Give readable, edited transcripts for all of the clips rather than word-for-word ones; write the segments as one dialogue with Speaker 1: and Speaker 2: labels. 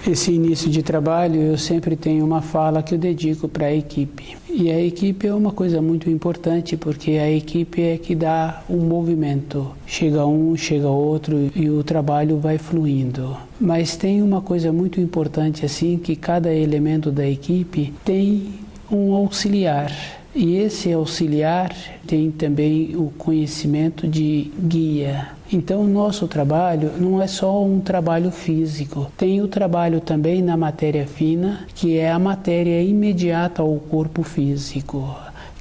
Speaker 1: Esse início de trabalho eu sempre tenho uma fala que eu dedico para a equipe. E a equipe é uma coisa muito importante porque a equipe é que dá um movimento. Chega um, chega outro e o trabalho vai fluindo. Mas tem uma coisa muito importante assim, que cada elemento da equipe tem um auxiliar. E esse auxiliar tem também o conhecimento de guia. Então, o nosso trabalho não é só um trabalho físico. Tem o trabalho também na matéria fina, que é a matéria imediata ao corpo físico,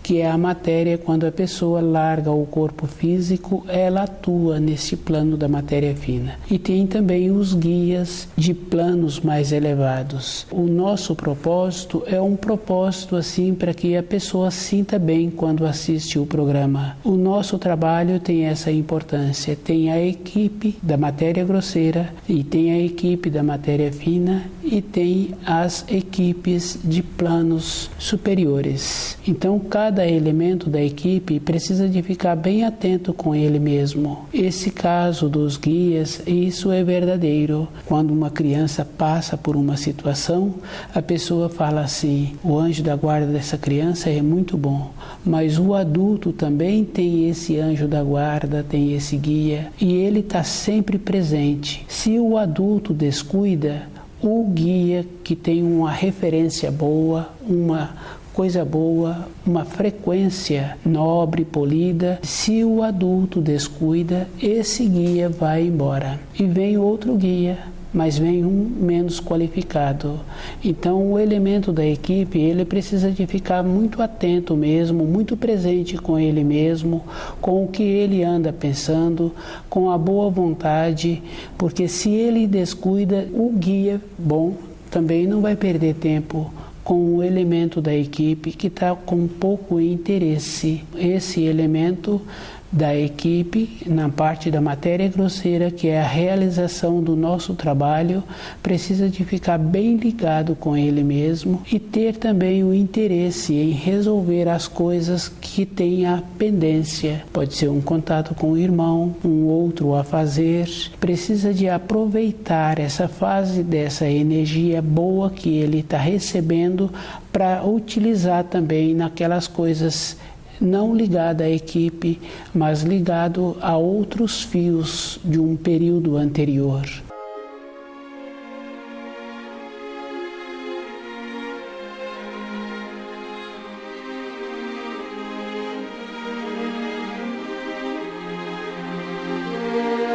Speaker 1: que é a matéria quando a pessoa larga o corpo físico, ela atua nesse plano da matéria fina. E tem também os guias de planos mais elevados. O nosso propósito é um propósito assim para que a pessoa sinta bem quando assiste o programa. O nosso trabalho tem essa importância. Tem a equipe da matéria grosseira e tem a equipe da matéria fina e tem as equipes de planos superiores. Então, cada elemento da equipe precisa de ficar bem atento com ele mesmo. Esse caso dos guias, isso é verdadeiro. Quando uma criança passa por uma situação, a pessoa fala assim: o anjo da guarda dessa criança é muito bom, mas o adulto também tem esse anjo da guarda, tem esse guia, e ele está sempre presente. Se o adulto descuida, o guia, que tem uma referência boa, uma coisa boa, uma frequência nobre, polida, se o adulto descuida, esse guia vai embora. E vem outro guia, mas vem um menos qualificado. Então, o elemento da equipe, ele precisa de ficar muito atento mesmo, muito presente com ele mesmo, com o que ele anda pensando, com a boa vontade, porque se ele descuida, o guia bom também não vai perder tempo com o elemento da equipe que está com pouco interesse. Esse elemento da equipe, na parte da matéria grosseira, que é a realização do nosso trabalho, precisa de ficar bem ligado com ele mesmo e ter também o interesse em resolver as coisas que tem a pendência. Pode ser um contato com o irmão, um outro a fazer. Precisa de aproveitar essa fase dessa energia boa que ele está recebendo para utilizar também naquelas coisas não ligado à equipe, mas ligado a outros fios de um período anterior.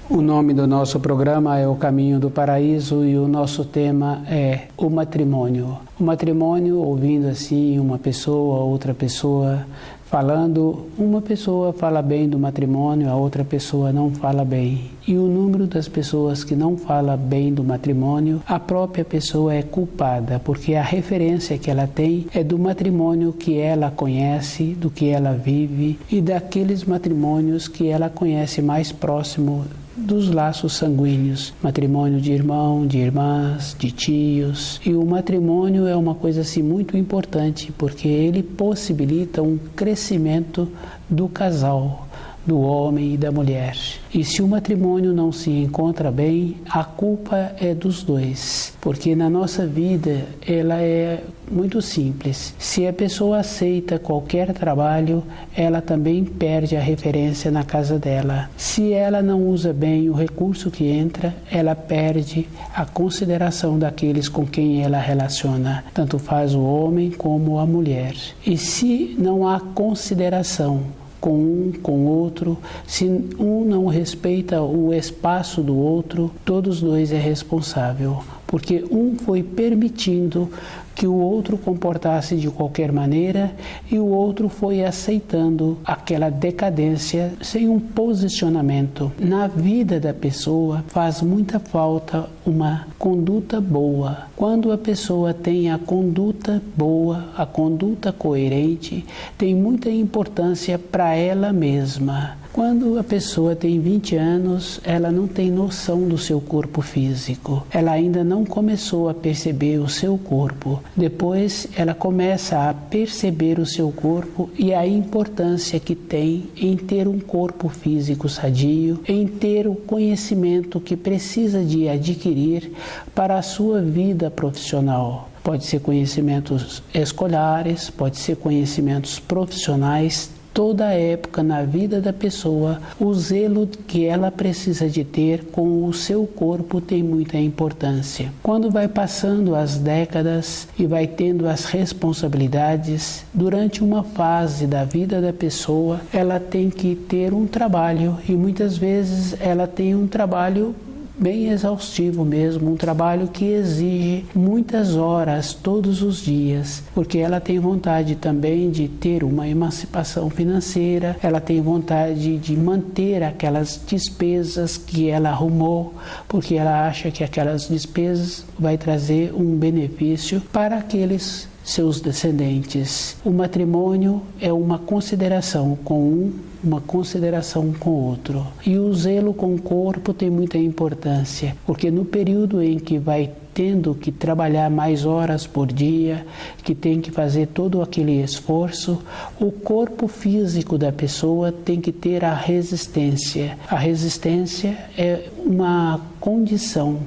Speaker 1: O nome do nosso programa é O Caminho do Paraíso e o nosso tema é o matrimônio. O matrimônio, ouvindo assim uma pessoa, outra pessoa falando, uma pessoa fala bem do matrimônio, a outra pessoa não fala bem. E o número das pessoas que não fala bem do matrimônio, a própria pessoa é culpada, porque a referência que ela tem é do matrimônio que ela conhece, do que ela vive e daqueles matrimônios que ela conhece mais próximo dos laços sanguíneos, matrimônio de irmão, de irmãs, de tios. E o matrimônio é uma coisa assim muito importante, porque ele possibilita um crescimento do casal, do homem e da mulher. E se o matrimônio não se encontra bem, a culpa é dos dois, porque na nossa vida ela é muito simples. Se a pessoa aceita qualquer trabalho, ela também perde a referência na casa dela. Se ela não usa bem o recurso que entra, ela perde a consideração daqueles com quem ela relaciona. Tanto faz o homem como a mulher. E se não há consideração com um, com o outro, se um não respeita o espaço do outro, todos dois é responsável, porque um foi permitindo que o outro comportasse de qualquer maneira e o outro foi aceitando aquela decadência sem um posicionamento. Na vida da pessoa faz muita falta uma conduta boa. Quando a pessoa tem a conduta boa, a conduta coerente, tem muita importância para ela mesma. Quando a pessoa tem 20 anos, ela não tem noção do seu corpo físico. Ela ainda não começou a perceber o seu corpo. Depois, ela começa a perceber o seu corpo e a importância que tem em ter um corpo físico sadio, em ter o conhecimento que precisa de adquirir para a sua vida profissional. Pode ser conhecimentos escolares, pode ser conhecimentos profissionais. Toda época na vida da pessoa, o zelo que ela precisa de ter com o seu corpo tem muita importância. Quando vai passando as décadas e vai tendo as responsabilidades, durante uma fase da vida da pessoa, ela tem que ter um trabalho e muitas vezes ela tem um trabalho bem exaustivo mesmo, um trabalho que exige muitas horas todos os dias, porque ela tem vontade também de ter uma emancipação financeira, ela tem vontade de manter aquelas despesas que ela arrumou, porque ela acha que aquelas despesas vai trazer um benefício para aqueles seus descendentes. O matrimônio é uma consideração com um, uma consideração com o outro. E o zelo com o corpo tem muita importância, porque no período em que vai tendo que trabalhar mais horas por dia, que tem que fazer todo aquele esforço, o corpo físico da pessoa tem que ter a resistência. A resistência é uma condição.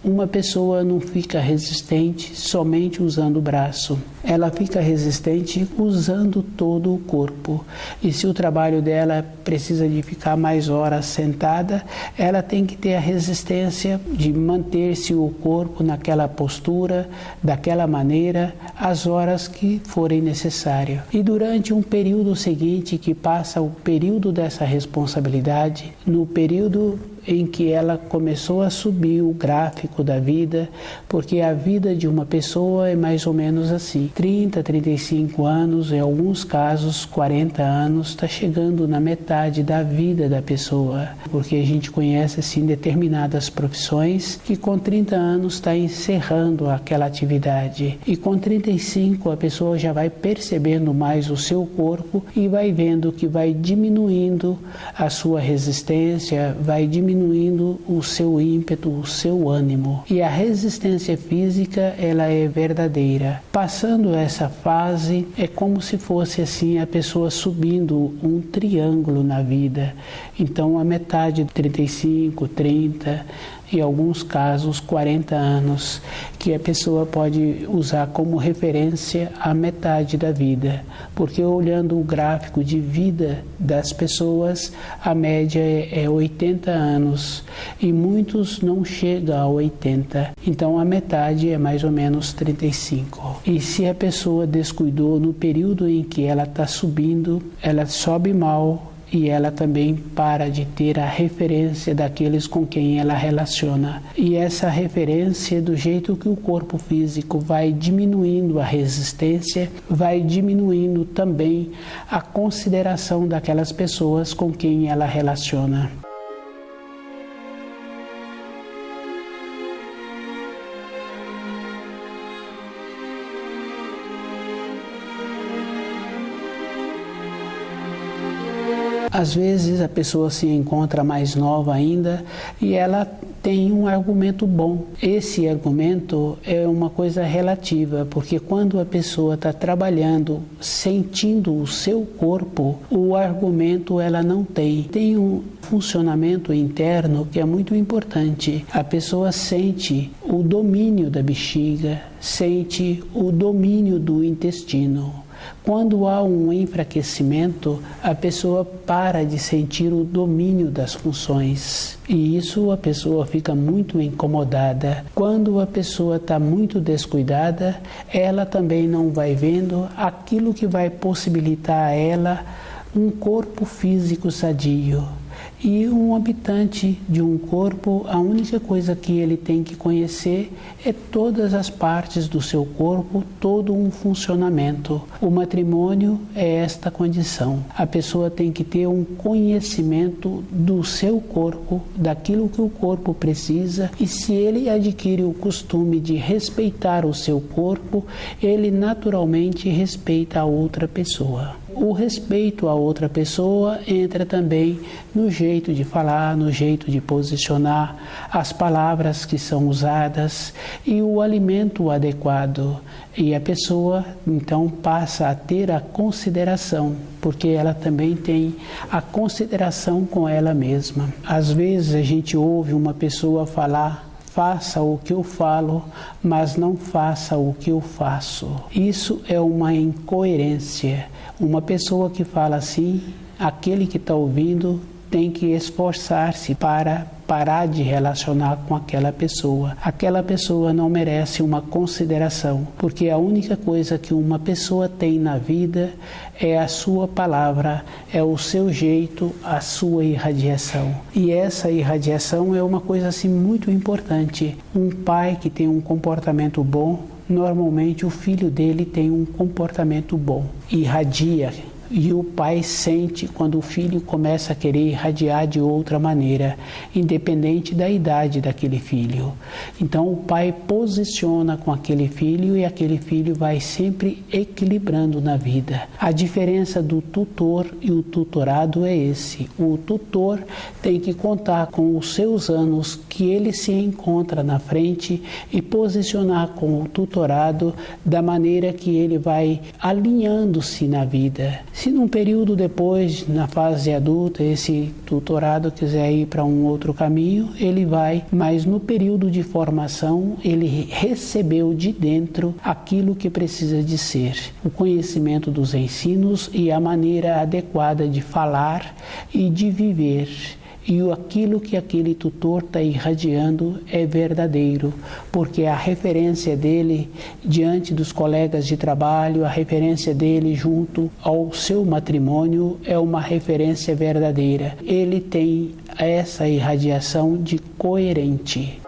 Speaker 1: Uma pessoa não fica resistente somente usando o braço. Ela fica resistente usando todo o corpo. E se o trabalho dela precisa de ficar mais horas sentada, ela tem que ter a resistência de manter-se o corpo naquela postura, daquela maneira, as horas que forem necessárias. E durante um período seguinte, que passa o período dessa responsabilidade, no período em que ela começou a subir o gráfico da vida, porque a vida de uma pessoa é mais ou menos assim, 30, 35 anos, em alguns casos 40 anos, está chegando na metade da vida da pessoa, porque a gente conhece assim determinadas profissões que com 30 anos está encerrando aquela atividade, e com 35 a pessoa já vai percebendo mais o seu corpo e vai vendo que vai diminuindo a sua resistência, vai diminuindo o seu ímpeto, o seu ânimo. E a resistência física, ela é verdadeira. Passando essa fase, é como se fosse assim a pessoa subindo um triângulo na vida. Então, a metade de 35, 30, em alguns casos 40 anos, que a pessoa pode usar como referência a metade da vida, porque olhando o gráfico de vida das pessoas, a média é 80 anos e muitos não chegam a 80, então a metade é mais ou menos 35. E se a pessoa descuidou no período em que ela está subindo, ela sobe mal, e ela também para de ter a referência daqueles com quem ela relaciona. E essa referência, do jeito que o corpo físico vai diminuindo a resistência, vai diminuindo também a consideração daquelas pessoas com quem ela relaciona. Às vezes a pessoa se encontra mais nova ainda e ela tem um argumento bom. Esse argumento é uma coisa relativa, porque quando a pessoa está trabalhando, sentindo o seu corpo, o argumento ela não tem. Tem um funcionamento interno que é muito importante. A pessoa sente o domínio da bexiga, sente o domínio do intestino. Quando há um enfraquecimento, a pessoa para de sentir o domínio das funções. E isso a pessoa fica muito incomodada. Quando a pessoa está muito descuidada, ela também não vai vendo aquilo que vai possibilitar a ela um corpo físico sadio. E um habitante de um corpo, a única coisa que ele tem que conhecer é todas as partes do seu corpo, todo um funcionamento. O matrimônio é esta condição. A pessoa tem que ter um conhecimento do seu corpo, daquilo que o corpo precisa, e se ele adquire o costume de respeitar o seu corpo, ele naturalmente respeita a outra pessoa. O respeito à outra pessoa entra também no jeito de falar, no jeito de posicionar, as palavras que são usadas e o alimento adequado. E a pessoa então passa a ter a consideração, porque ela também tem a consideração com ela mesma. Às vezes a gente ouve uma pessoa falar: faça o que eu falo, mas não faça o que eu faço. Isso é uma incoerência. Uma pessoa que fala assim, aquele que está ouvindo tem que esforçar-se para parar de relacionar com aquela pessoa. Aquela pessoa não merece uma consideração, porque a única coisa que uma pessoa tem na vida é a sua palavra, é o seu jeito, a sua irradiação. E essa irradiação é uma coisa assim muito importante. Um pai que tem um comportamento bom, normalmente o filho dele tem um comportamento bom, irradia. E o pai sente quando o filho começa a querer irradiar de outra maneira, independente da idade daquele filho. Então o pai posiciona com aquele filho e aquele filho vai sempre equilibrando na vida. A diferença do tutor e o tutorado é esse. O tutor tem que contar com os seus anos que ele se encontra na frente e posicionar com o tutorado da maneira que ele vai alinhando-se na vida. Se num período depois, na fase adulta, esse tutorado quiser ir para um outro caminho, ele vai, mas no período de formação, ele recebeu de dentro aquilo que precisa de ser, o conhecimento dos ensinos e a maneira adequada de falar e de viver. E aquilo que aquele tutor está irradiando é verdadeiro, porque a referência dele diante dos colegas de trabalho, a referência dele junto ao seu matrimônio é uma referência verdadeira. Ele tem essa irradiação de coerente.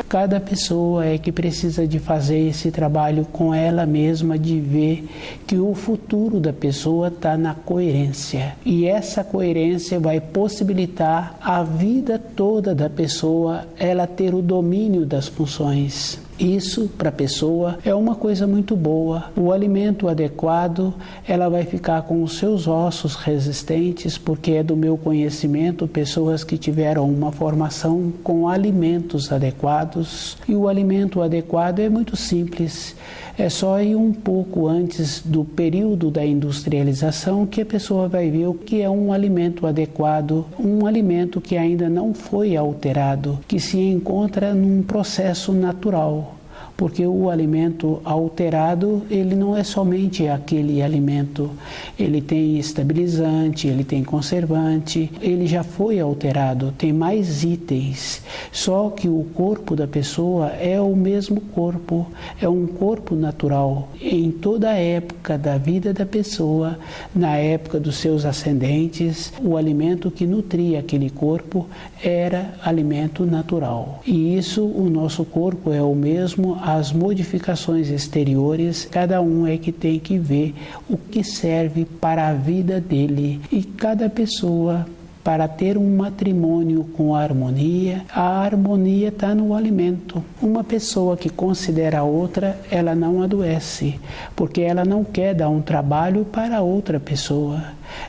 Speaker 1: Cada pessoa é que precisa de fazer esse trabalho com ela mesma, de ver que o futuro da pessoa está na coerência. E essa coerência vai possibilitar a vida toda da pessoa, ela ter o domínio das funções. Isso, para a pessoa, é uma coisa muito boa. O alimento adequado, ela vai ficar com os seus ossos resistentes, porque é do meu conhecimento, pessoas que tiveram uma formação com alimentos adequados. E o alimento adequado é muito simples. É só ir um pouco antes do período da industrialização que a pessoa vai ver o que é um alimento adequado, um alimento que ainda não foi alterado, que se encontra num processo natural. Porque o alimento alterado, ele não é somente aquele alimento, ele tem estabilizante, ele tem conservante, ele já foi alterado, tem mais itens. Só que o corpo da pessoa é o mesmo corpo, é um corpo natural. Em toda a época da vida da pessoa, na época dos seus ascendentes, o alimento que nutria aquele corpo era alimento natural. E isso, o nosso corpo é o mesmo, as modificações exteriores, cada um é que tem que ver o que serve para a vida dele. E cada pessoa, para ter um matrimônio com harmonia, a harmonia está no alimento. Uma pessoa que considera a outra, ela não adoece, porque ela não quer dar um trabalho para outra pessoa.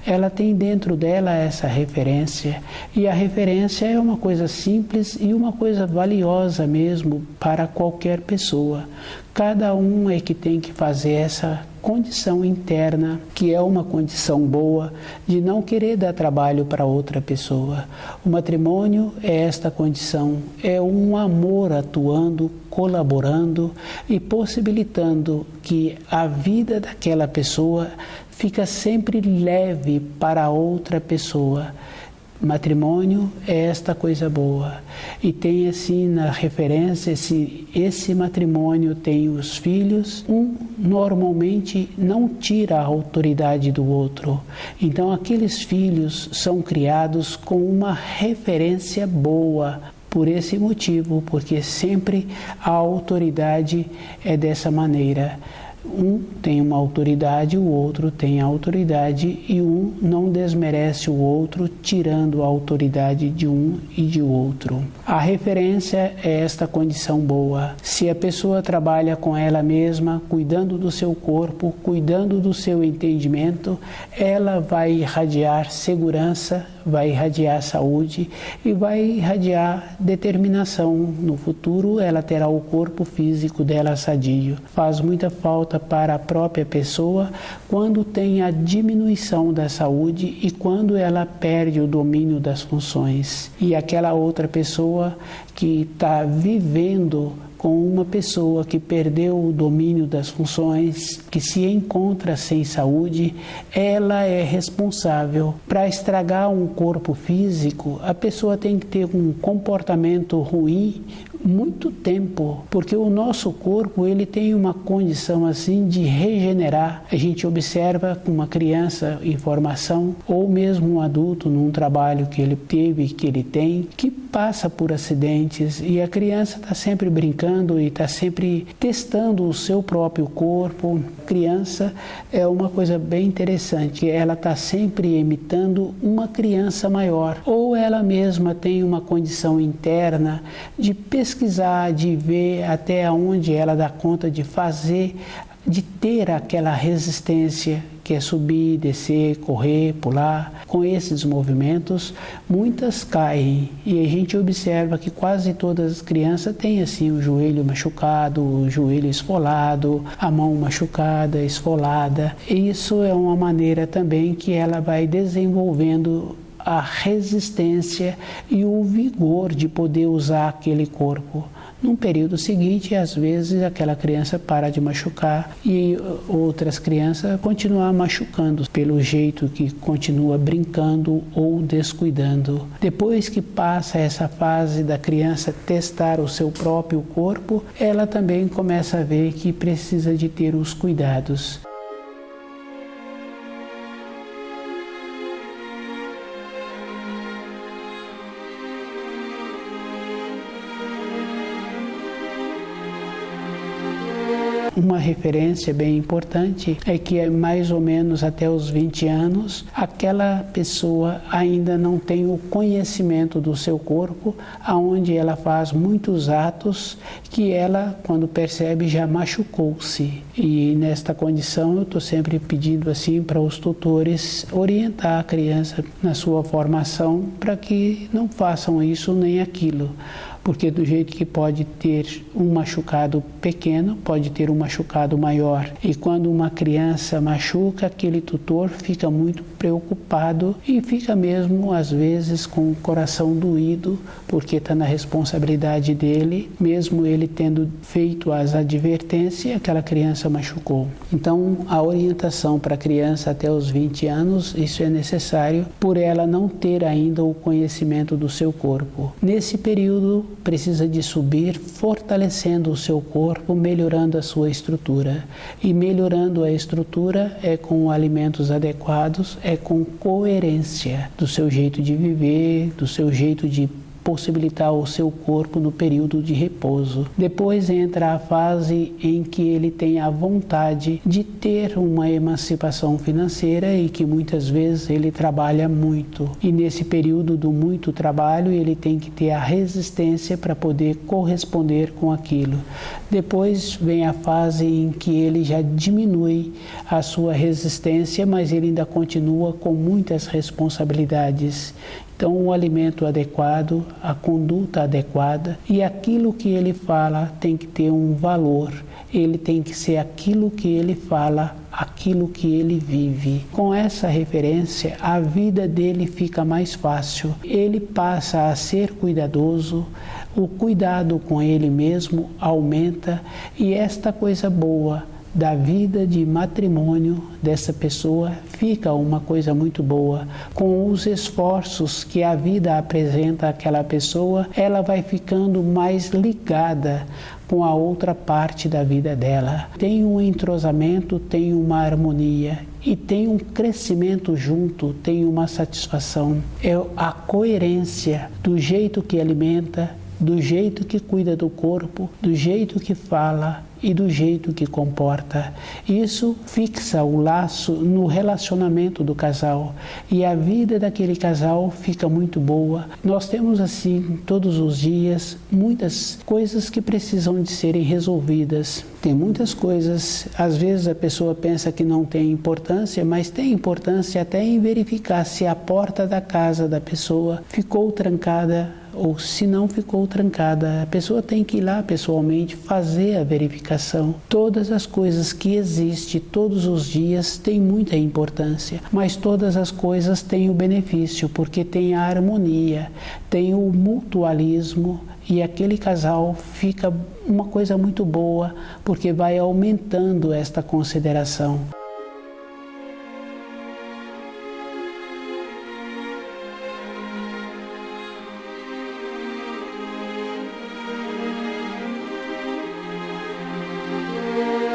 Speaker 1: Ela tem dentro dela essa referência, e a referência é uma coisa simples e uma coisa valiosa mesmo para qualquer pessoa. Cada um é que tem que fazer essa condição interna, que é uma condição boa, de não querer dar trabalho para outra pessoa. O matrimônio é esta condição, é um amor atuando, colaborando e possibilitando que a vida daquela pessoa fica sempre leve para outra pessoa. Matrimônio é esta coisa boa. E tem assim na referência, esse matrimônio tem os filhos, um normalmente não tira a autoridade do outro. Então aqueles filhos são criados com uma referência boa. Por esse motivo, porque sempre a autoridade é dessa maneira. Um tem uma autoridade, o outro tem autoridade, e um não desmerece o outro, tirando a autoridade de um e de outro. A referência é esta condição boa. Se a pessoa trabalha com ela mesma, cuidando do seu corpo, cuidando do seu entendimento, ela vai irradiar segurança, vai irradiar saúde e vai irradiar determinação. No futuro, ela terá o corpo físico dela sadio. Faz muita falta para a própria pessoa quando tem a diminuição da saúde e quando ela perde o domínio das funções. E aquela outra pessoa que está vivendo com uma pessoa que perdeu o domínio das funções, que se encontra sem saúde, ela é responsável. Para estragar um corpo físico, a pessoa tem que ter um comportamento ruim muito tempo, porque o nosso corpo ele tem uma condição assim de regenerar. A gente observa com uma criança em formação ou mesmo um adulto num trabalho que ele teve, que ele tem, que passa por acidentes e a criança está sempre brincando e está sempre testando o seu próprio corpo. Criança é uma coisa bem interessante, ela está sempre imitando uma criança maior, ou ela mesma tem uma condição interna de pesquisar, de ver até onde ela dá conta de fazer, de ter aquela resistência que é subir, descer, correr, pular. Com esses movimentos, muitas caem e a gente observa que quase todas as crianças têm assim o joelho machucado, o joelho esfolado, a mão machucada, esfolada. E isso é uma maneira também que ela vai desenvolvendo a resistência e o vigor de poder usar aquele corpo. Num período seguinte, às vezes, aquela criança para de machucar e outras crianças continuam machucando pelo jeito que continua brincando ou descuidando. Depois que passa essa fase da criança testar o seu próprio corpo, ela também começa a ver que precisa de ter os cuidados. Uma referência bem importante é que mais ou menos até os 20 anos, aquela pessoa ainda não tem o conhecimento do seu corpo, aonde ela faz muitos atos que ela, quando percebe, já machucou-se. E nesta condição eu estou sempre pedindo assim para os tutores orientar a criança na sua formação para que não façam isso nem aquilo. Porque do jeito que pode ter um machucado pequeno, pode ter um machucado maior. E quando uma criança machuca, aquele tutor fica muito preocupado e fica mesmo, às vezes, com o coração doído, porque está na responsabilidade dele, mesmo ele tendo feito as advertências, aquela criança machucou. Então, a orientação para a criança até os 20 anos, isso é necessário, por ela não ter ainda o conhecimento do seu corpo. Nesse período, precisa de subir fortalecendo o seu corpo, melhorando a sua estrutura. E melhorando a estrutura é com alimentos adequados, é com coerência do seu jeito de viver, do seu jeito de possibilitar o seu corpo no período de repouso. Depois entra a fase em que ele tem a vontade de ter uma emancipação financeira e que muitas vezes ele trabalha muito. E nesse período do muito trabalho, ele tem que ter a resistência para poder corresponder com aquilo. Depois vem a fase em que ele já diminui a sua resistência, mas ele ainda continua com muitas responsabilidades. Então, o alimento adequado, a conduta adequada e aquilo que ele fala tem que ter um valor. Ele tem que ser aquilo que ele fala, aquilo que ele vive. Com essa referência, a vida dele fica mais fácil. Ele passa a ser cuidadoso, o cuidado com ele mesmo aumenta e esta coisa boa da vida de matrimônio dessa pessoa fica uma coisa muito boa. Com os esforços que a vida apresenta àquela pessoa, ela vai ficando mais ligada com a outra parte da vida dela. Tem um entrosamento, tem uma harmonia e tem um crescimento junto, tem uma satisfação. É a coerência do jeito que alimenta, do jeito que cuida do corpo, do jeito que fala e do jeito que comporta. Isso fixa o laço no relacionamento do casal e a vida daquele casal fica muito boa. Nós temos assim todos os dias muitas coisas que precisam de serem resolvidas. Tem muitas coisas, às vezes a pessoa pensa que não tem importância, mas tem importância até em verificar se a porta da casa da pessoa ficou trancada ou se não ficou trancada. A pessoa tem que ir lá pessoalmente fazer a verificação. Todas as coisas que existem todos os dias têm muita importância, mas todas as coisas têm o benefício, porque tem a harmonia, tem o mutualismo, e aquele casal fica uma coisa muito boa, porque vai aumentando esta consideração.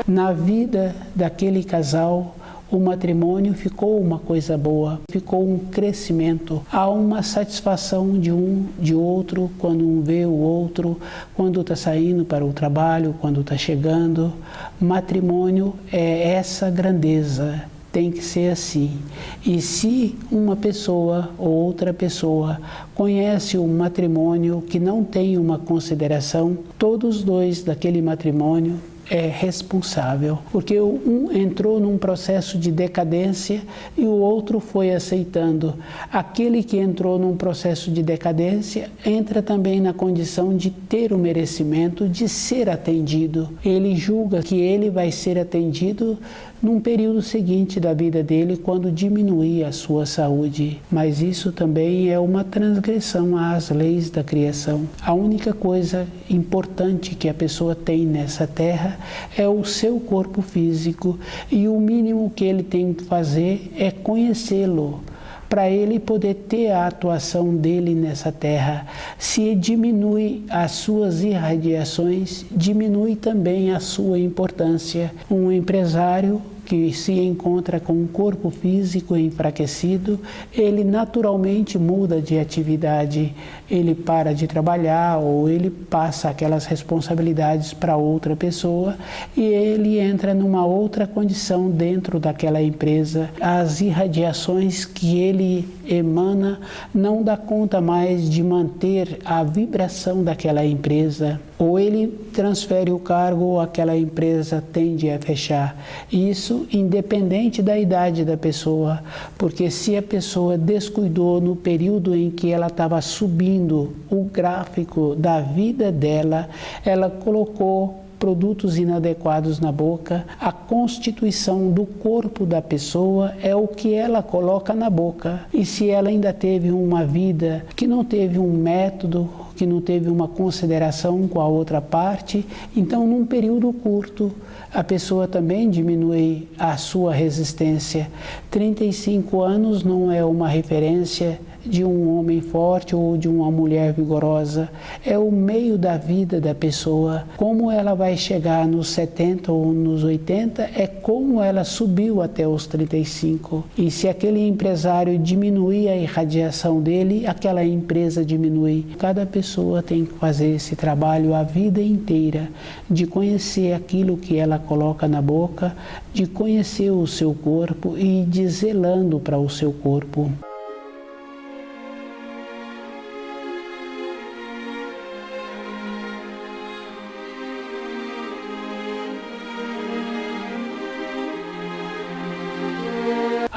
Speaker 1: Na vida daquele casal, o matrimônio ficou uma coisa boa, ficou um crescimento. Há uma satisfação de um, de outro, quando um vê o outro, quando está saindo para o trabalho, quando está chegando. Matrimônio é essa grandeza, tem que ser assim. E se uma pessoa ou outra pessoa conhece um matrimônio que não tem uma consideração, todos os dois daquele matrimônio é responsável, porque um entrou num processo de decadência e o outro foi aceitando. Aquele que entrou num processo de decadência entra também na condição de ter o merecimento de ser atendido. Ele julga que ele vai ser atendido num período seguinte da vida dele, quando diminuir a sua saúde. Mas isso também é uma transgressão às leis da criação. A única coisa importante que a pessoa tem nessa terra é o seu corpo físico, e o mínimo que ele tem que fazer é conhecê-lo, para ele poder ter a atuação dele nessa terra. Se diminui as suas irradiações, diminui também a sua importância. Um empresário que se encontra com um corpo físico enfraquecido, ele naturalmente muda de atividade, ele para de trabalhar ou ele passa aquelas responsabilidades para outra pessoa e ele entra numa outra condição dentro daquela empresa. As irradiações que ele emana não dá conta mais de manter a vibração daquela empresa. Ou ele transfere o cargo ou aquela empresa tende a fechar. Isso independente da idade da pessoa, porque se a pessoa descuidou no período em que ela estava subindo o gráfico da vida dela, ela colocou produtos inadequados na boca. A constituição do corpo da pessoa é o que ela coloca na boca. E se ela ainda teve uma vida que não teve um método, que não teve uma consideração com a outra parte, então num período curto a pessoa também diminui a sua resistência. 35 anos não é uma referência de um homem forte ou de uma mulher vigorosa, é o meio da vida da pessoa. Como ela vai chegar nos 70 ou nos 80 é como ela subiu até os 35. E se aquele empresário diminuir a irradiação dele, aquela empresa diminui. Cada pessoa tem que fazer esse trabalho a vida inteira, de conhecer aquilo que ela coloca na boca, de conhecer o seu corpo e de zelando para o seu corpo.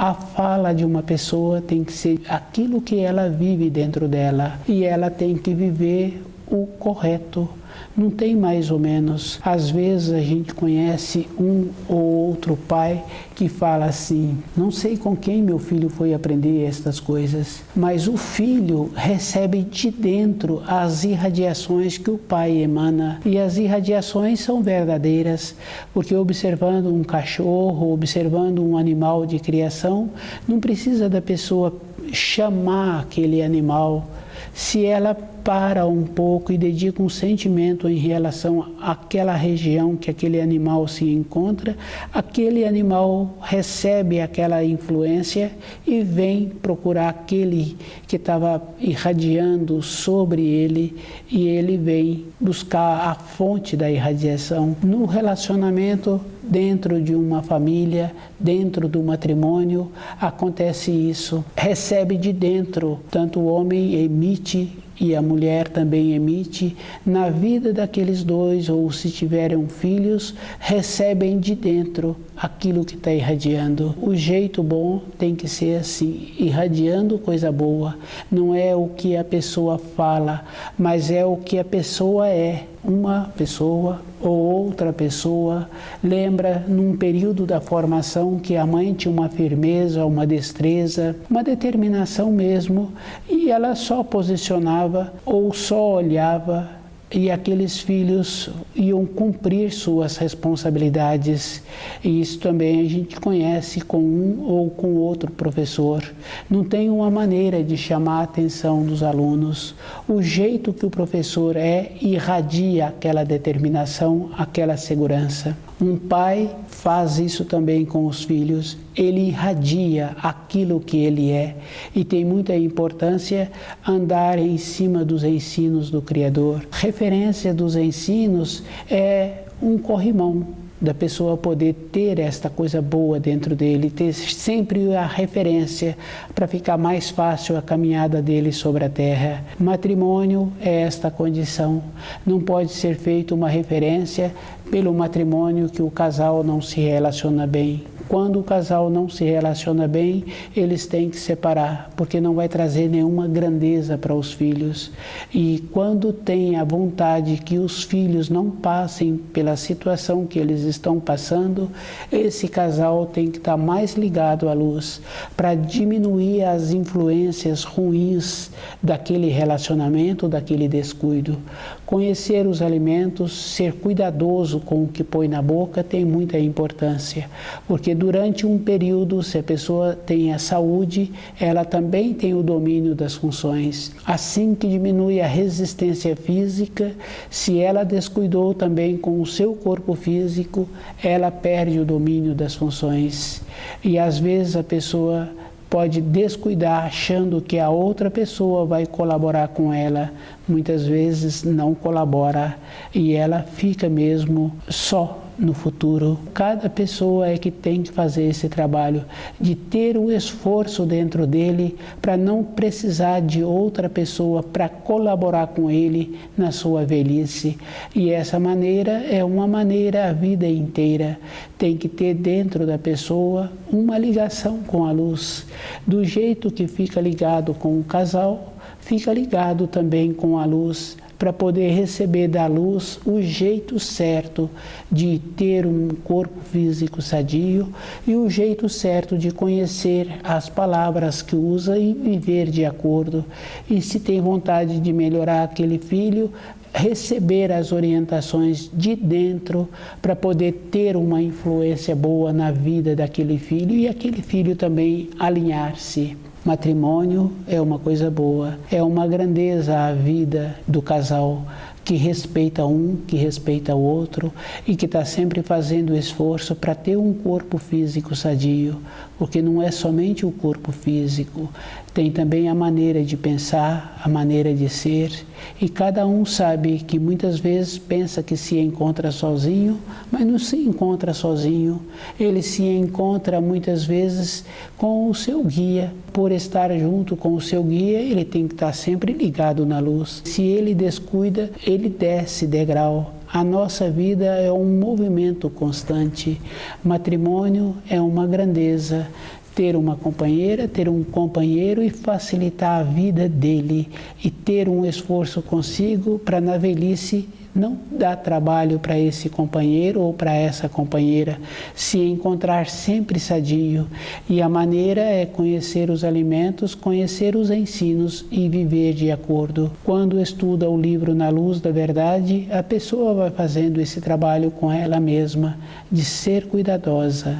Speaker 1: A fala de uma pessoa tem que ser aquilo que ela vive dentro dela e ela tem que viver o correto. Não tem mais ou menos. Às vezes a gente conhece um ou outro pai que fala assim: não sei com quem meu filho foi aprender estas coisas, mas o filho recebe de dentro as irradiações que o pai emana, e as irradiações são verdadeiras, porque observando um cachorro, observando um animal de criação, não precisa da pessoa chamar aquele animal. Se ela para um pouco e dedica um sentimento em relação àquela região que aquele animal se encontra, aquele animal recebe aquela influência e vem procurar aquele que estava irradiando sobre ele, e ele vem buscar a fonte da irradiação. No relacionamento, dentro de uma família, dentro do matrimônio, acontece isso. Recebe de dentro, tanto o homem emite e a mulher também emite, na vida daqueles dois, ou se tiverem filhos, recebem de dentro aquilo que está irradiando. O jeito bom tem que ser assim, irradiando coisa boa. Não é o que a pessoa fala, mas é o que a pessoa é. Uma pessoa ou outra pessoa lembra num período da formação que a mãe tinha uma firmeza, uma destreza, uma determinação mesmo, e ela só posicionava ou só olhava, e aqueles filhos iam cumprir suas responsabilidades. E isso também a gente conhece com um ou com outro professor. Não tem uma maneira de chamar a atenção dos alunos. O jeito que o professor irradia aquela determinação, aquela segurança. Um pai faz isso também com os filhos. Ele irradia aquilo que ele é, e tem muita importância andar em cima dos ensinos do Criador. Referência dos ensinos é um corrimão da pessoa poder ter esta coisa boa dentro dele, ter sempre a referência para ficar mais fácil a caminhada dele sobre a terra. Matrimônio é esta condição. Não pode ser feita uma referência pelo matrimônio que o casal não se relaciona bem. Quando o casal não se relaciona bem, eles têm que separar, porque não vai trazer nenhuma grandeza para os filhos. E quando tem a vontade que os filhos não passem pela situação que eles estão passando, esse casal tem que estar mais ligado à luz, para diminuir as influências ruins daquele relacionamento, daquele descuido. Conhecer os alimentos, ser cuidadoso com o que põe na boca tem muita importância, porque durante um período, se a pessoa tem a saúde, ela também tem o domínio das funções. Assim que diminui a resistência física, se ela descuidou também com o seu corpo físico, ela perde o domínio das funções. E às vezes a pessoa pode descuidar achando que a outra pessoa vai colaborar com ela. Muitas vezes não colabora e ela fica mesmo só no futuro. Cada pessoa é que tem que fazer esse trabalho de ter o esforço dentro dele para não precisar de outra pessoa para colaborar com ele na sua velhice. E essa maneira é uma maneira a vida inteira. Tem que ter dentro da pessoa uma ligação com a luz. Do jeito que fica ligado com o casal, fica ligado também com a luz, para poder receber da luz o jeito certo de ter um corpo físico sadio e o jeito certo de conhecer as palavras que usa e viver de acordo. E se tem vontade de melhorar aquele filho, receber as orientações de dentro para poder ter uma influência boa na vida daquele filho e aquele filho também alinhar-se. Matrimônio é uma coisa boa, é uma grandeza a vida do casal que respeita um, que respeita o outro e que está sempre fazendo esforço para ter um corpo físico sadio, porque não é somente o corpo físico, tem também a maneira de pensar, a maneira de ser, e cada um sabe que muitas vezes pensa que se encontra sozinho, mas não se encontra sozinho, ele se encontra muitas vezes com o seu guia. Por estar junto com o seu guia, ele tem que estar sempre ligado na luz. Se ele descuida, ele desce degrau. A nossa vida é um movimento constante. Matrimônio é uma grandeza. Ter uma companheira, ter um companheiro e facilitar a vida dele. E ter um esforço consigo para na velhice não dar trabalho para esse companheiro ou para essa companheira, se encontrar sempre sadio. E a maneira é conhecer os alimentos, conhecer os ensinos e viver de acordo. Quando estuda o livro Na Luz da Verdade, a pessoa vai fazendo esse trabalho com ela mesma, de ser cuidadosa.